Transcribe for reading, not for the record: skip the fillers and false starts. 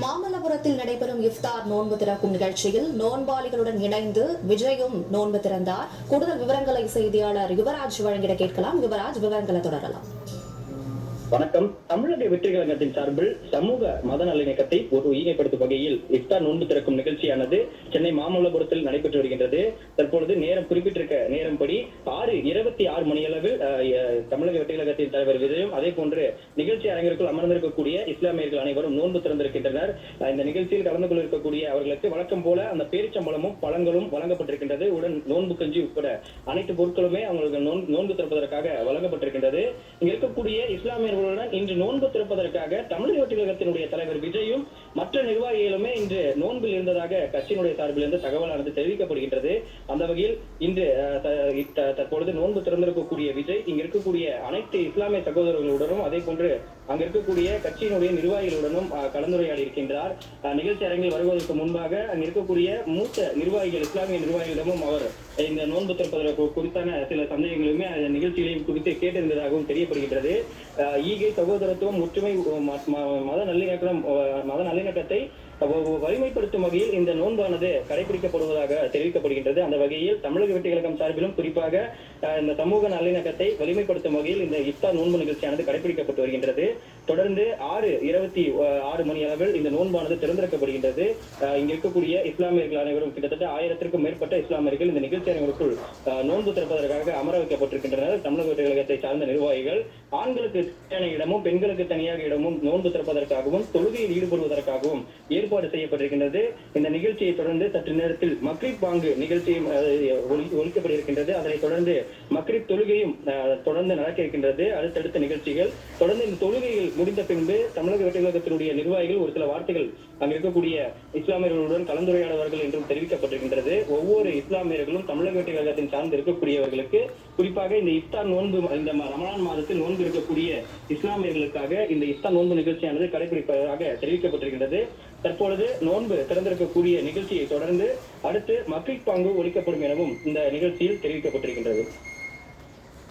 மாமல்லபுரத்தில் நடைபெறும் இஃப்தார் நோன்பு திறக்கும் நிகழ்ச்சியில் நோன்பாளிகளுடன் இணைந்து விஜயும் நோன்பு திறந்தார். கூடுதல் விவரங்களை செய்தியாளர் யுவராஜ் வழங்கிட கேட்கலாம். யுவராஜ், விவரங்களை தொடரலாம். வணக்கம். தமிழக வெற்றி கழகத்தின் சார்பில் சமூக மத நல்லிணக்கத்தை ஒரு ஈகைப்படுத்தும் வகையில் இஃப்தார் நோன்பு திறக்கும் நிகழ்ச்சியானது சென்னை மாமல்லபுரத்தில் நடைபெற்று வருகின்றது. தற்பொழுது நேரம் குறிப்பிட்டிருக்க நேரப்படி 6:26 மணியளவில் தமிழக வெற்றி கழகத்தின் தலைவர் விஜயும் அதே போன்று நிகழ்ச்சி அரங்கிற்குள் அமர்ந்திருக்கக்கூடிய இஸ்லாமியர்கள் அனைவரும் நோன்பு திறந்திருக்கின்றனர். இந்த நிகழ்ச்சியில் கலந்து கொள்ள இருக்கக்கூடிய அவர்களுக்கு வழக்கம் போல அந்த பேரிச்சம்பழமும் பழங்களும் வழங்கப்பட்டிருக்கின்றது. உடன் நோன்பு கஞ்சி உட்பட அனைத்து பொருட்களுமே அவங்களுக்கு நோன்பு திறப்பதற்காக வழங்கப்பட்டிருக்கின்றது. இங்க இருக்கக்கூடிய இஸ்லாமியர்கள் இன்று நோன்பு திறப்பதற்காக தமிழக வெற்றி கழகத்தினுடைய தலைவர் விஜயும் மற்ற நிர்வாகிகளுமே இன்று நோன்பில் இருந்ததாக கட்சியினுடைய சார்பில் இருந்து தகவலானது தெரிவிக்கப்படுகின்றது. அந்த வகையில் இன்று தற்பொழுது நோன்பு திறந்திருக்கக்கூடிய விஜய் இங்க இருக்கக்கூடிய அனைத்து இஸ்லாமிய சகோதரர்களுடனும் அதே போன்று அங்க இருக்கக்கூடிய கட்சியினுடைய நிர்வாகிகளுடனும் கலந்துரையாடி இருக்கின்றார். நிகழ்ச்சி அரங்கில் வருவதற்கு முன்பாக அங்க இருக்கக்கூடிய மூத்த நிர்வாகிகள் இஸ்லாமிய நிர்வாகிகளிடமும் அவர் இந்த நோன்பு திறப்பதற்கு குறித்தான சில சந்தேகங்களுமே நிகழ்ச்சிகளையும் குறித்து கேட்டிருந்ததாகவும் தெரியப்படுகின்றது. ஈகை, சகோதரத்துவம், ஒற்றுமை, மத நல்லிணக்கத்தை வலிமைப்படுத்தும் வகையில் இந்த நோன்பானது கடைபிடிக்கப்படுவதாக தெரிவிக்கப்படுகின்றது. அந்த வகையில் தமிழக வெற்றி கழகம் சார்பிலும் குறிப்பாக இந்த சமூக நல்லிணக்கத்தை வலிமைப்படுத்தும் வகையில் இந்த இஃப்தார் நோன்பு நிகழ்ச்சியானது கடைபிடிக்கப்பட்டு வருகின்றது. தொடர்ந்து 6:26 மணி அளவில் இந்த நோன்பானது திறந்திருக்கப்படுகின்றது. இங்க இருக்கக்கூடிய இஸ்லாமியர்கள் அனைவரும் கிட்டத்தட்ட 1000க்கும் மேற்பட்ட இஸ்லாமியர்கள் இந்த நிகழ்ச்சி அனைவருக்குள் நோன்பு திறப்பதற்காக அமர வைக்கப்பட்டிருக்கின்றனர். தமிழக வெற்றி கழகத்தை சார்ந்த நிர்வாகிகள் ஆண்களுக்கு தனியான இடமும் பெண்களுக்கு தனியாக இடமும் நோன்பு திறப்பதற்காகவும் தொழுகையில் ஈடுபடுவதற்காகவும் ஏற்பாடு செய்யப்பட்டிருக்கின்றது. இந்த நிகழ்ச்சியை தொடர்ந்து சற்று நேரத்தில் மக்ரிப் பாங்கு நிகழ்ச்சியும் ஒழிக்கப்பட்டிருக்கின்றது. அதனைத் தொடர்ந்து மக்ரிப் தொழுகையும் தொடர்ந்து நடக்க இருக்கின்றது. அடுத்தடுத்த நிகழ்ச்சிகள் தொடர்ந்து இந்த தொழுகைகள் முடிந்த பின்பு தமிழக வெற்றி கழகத்தினுடைய நிர்வாகிகள் ஒரு சில வார்த்தைகள் அங்கு இருக்கக்கூடிய இஸ்லாமியர்களுடன் கலந்துரையாடுவார்கள் என்றும் தெரிவிக்கப்பட்டிருக்கின்றது. ஒவ்வொரு இஸ்லாமியர்களும் தமிழக வெற்றி கழகத்தின் சார்ந்து இருக்கக்கூடியவர்களுக்கு குறிப்பாக இந்த இஃப்தார் நோன்பு, இந்த ரமலான் மாதத்தில் நோன்பு இருக்கக்கூடிய இஸ்லாமியர்களுக்காக இந்த இஃப்தார் நோன்பு நிகழ்ச்சியானது கடைபிடிப்பதாக தெரிவிக்கப்பட்டிருக்கின்றது. தற்பொழுது நோன்பு திறந்திருக்கக்கூடிய நிகழ்ச்சியை தொடர்ந்து அடுத்து மக்ரிப் பாங்கு ஒழிக்கப்படும் எனவும் இந்த நிகழ்ச்சியில் தெரிவிக்கப்பட்டிருக்கின்றது.